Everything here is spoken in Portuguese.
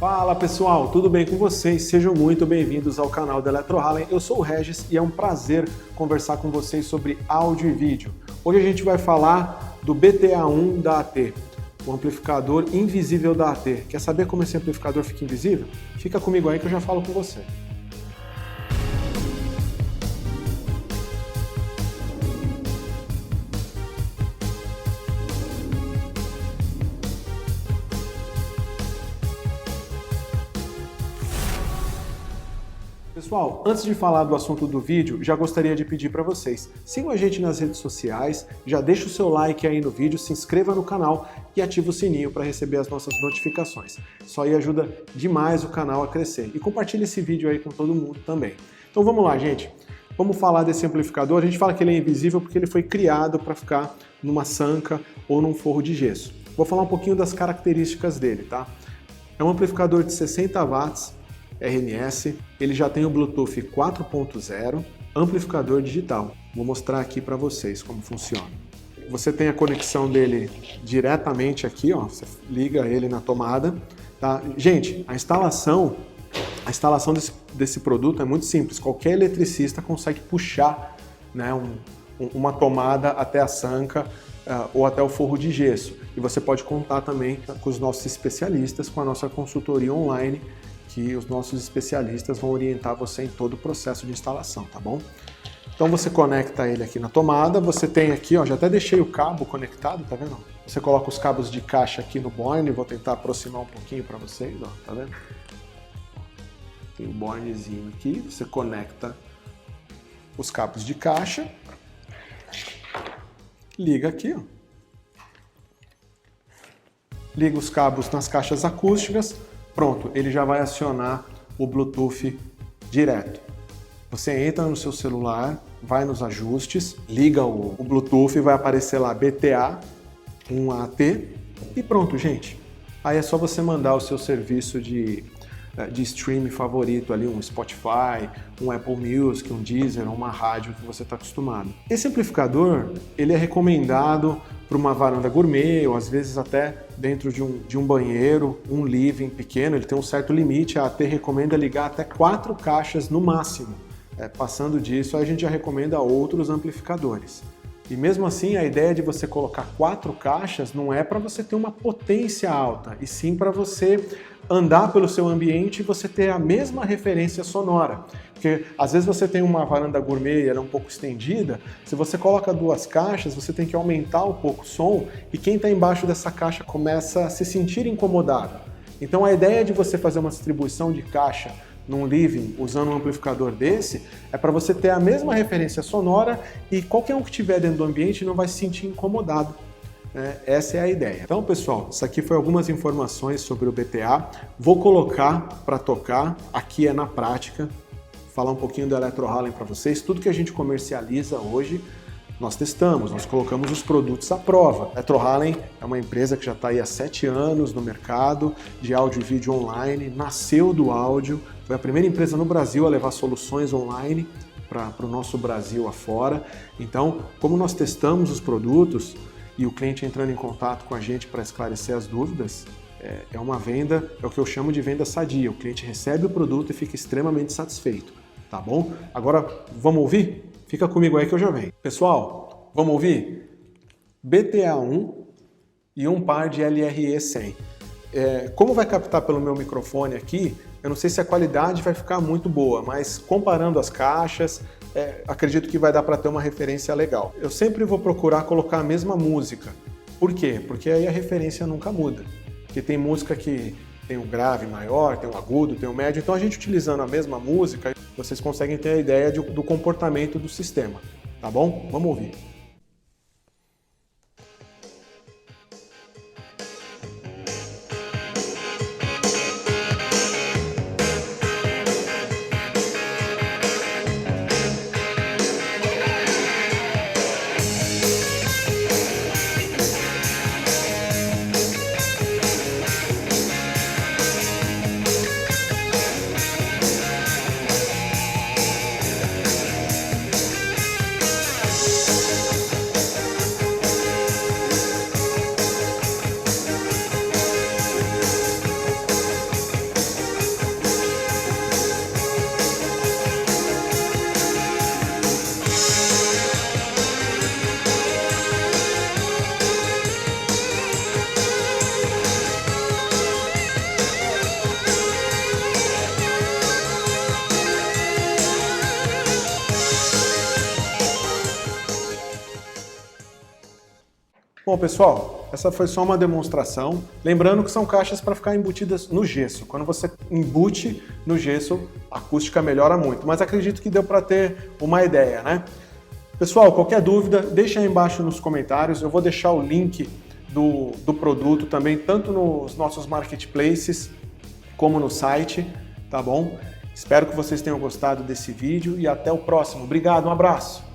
Fala pessoal, tudo bem com vocês? Sejam muito bem-vindos ao canal da Electrohallen. Eu sou o Regis e é um prazer conversar com vocês sobre áudio e vídeo. Hoje a gente vai falar do BTA1 da AT, o amplificador invisível da AT. Quer saber como esse amplificador fica invisível? Fica comigo aí que eu já falo com você. Pessoal, antes de falar do assunto do vídeo, já gostaria de pedir para vocês, sigam a gente nas redes sociais, já deixa o seu like aí no vídeo, se inscreva no canal e ativa o sininho para receber as nossas notificações. Isso aí ajuda demais o canal a crescer. E compartilhe esse vídeo aí com todo mundo também. Então vamos lá, gente. Vamos falar desse amplificador. A gente fala que ele é invisível porque ele foi criado para ficar numa sanca ou num forro de gesso. Vou falar um pouquinho das características dele, tá? É um amplificador de 60 watts, RMS, ele já tem o Bluetooth 4.0, amplificador digital. Vou mostrar aqui para vocês como funciona. Você tem a conexão dele diretamente aqui, ó, você liga ele na tomada, tá? Gente, a instalação desse produto é muito simples, qualquer eletricista consegue puxar, né, uma tomada até a sanca ou até o forro de gesso. E você pode contar também com os nossos especialistas, com a nossa consultoria online, que os nossos especialistas vão orientar você em todo o processo de instalação, tá bom? Então você conecta ele aqui na tomada, você tem aqui, ó, já até deixei o cabo conectado, tá vendo? Você coloca os cabos de caixa aqui no borne, vou tentar aproximar um pouquinho para vocês, ó, tá vendo? Tem o bornezinho aqui, você conecta os cabos de caixa, liga aqui, ó. Liga os cabos nas caixas acústicas, pronto, ele já vai acionar o Bluetooth direto. Você entra no seu celular, vai nos ajustes, liga o Bluetooth, vai aparecer lá BTA, um AT e pronto, gente. Aí é só você mandar o seu serviço de streaming favorito ali, um Spotify, um Apple Music, um Deezer, uma rádio que você está acostumado. Esse amplificador, ele é recomendado para uma varanda gourmet ou às vezes até dentro de um banheiro, um living pequeno, ele tem um certo limite, a AT recomenda ligar até 4 caixas no máximo. Passando disso, a gente já recomenda outros amplificadores. E mesmo assim, a ideia de você colocar 4 caixas não é para você ter uma potência alta, e sim para você andar pelo seu ambiente e você ter a mesma referência sonora. Porque às vezes você tem uma varanda gourmet e ela é um pouco estendida, se você coloca 2 caixas, você tem que aumentar um pouco o som e quem está embaixo dessa caixa começa a se sentir incomodado. Então a ideia de você fazer uma distribuição de caixa num living usando um amplificador desse é para você ter a mesma referência sonora e qualquer um que estiver dentro do ambiente não vai se sentir incomodado. Essa é a ideia. Então, pessoal, isso aqui foi algumas informações sobre o BTA. Vou colocar para tocar, aqui é na prática, falar um pouquinho da Electrohallen para vocês. Tudo que a gente comercializa hoje, nós testamos, nós colocamos os produtos à prova. A Electrohallen é uma empresa que já está aí há 7 anos no mercado de áudio e vídeo online, nasceu do áudio, foi a primeira empresa no Brasil a levar soluções online para o nosso Brasil afora. Então, como nós testamos os produtos, e o cliente entrando em contato com a gente para esclarecer as dúvidas, é uma venda, é o que eu chamo de venda sadia. O cliente recebe o produto e fica extremamente satisfeito, tá bom? Agora, vamos ouvir? Fica comigo aí que eu já venho. Pessoal, vamos ouvir? BTA1 e um par de LRE100. Como vai captar pelo meu microfone aqui, eu não sei se a qualidade vai ficar muito boa, mas comparando as caixas, acredito que vai dar para ter uma referência legal. Eu sempre vou procurar colocar a mesma música. Por quê? Porque aí a referência nunca muda. Porque tem música que tem um grave maior, tem um agudo, tem um médio, então a gente utilizando a mesma música, vocês conseguem ter a ideia do comportamento do sistema, tá bom? Vamos ouvir. Bom, pessoal, essa foi só uma demonstração. Lembrando que são caixas para ficar embutidas no gesso. Quando você embute no gesso, a acústica melhora muito. Mas acredito que deu para ter uma ideia, né? Pessoal, qualquer dúvida, deixa aí embaixo nos comentários. Eu vou deixar o link do produto também, tanto nos nossos marketplaces como no site, tá bom? Espero que vocês tenham gostado desse vídeo e até o próximo. Obrigado, um abraço!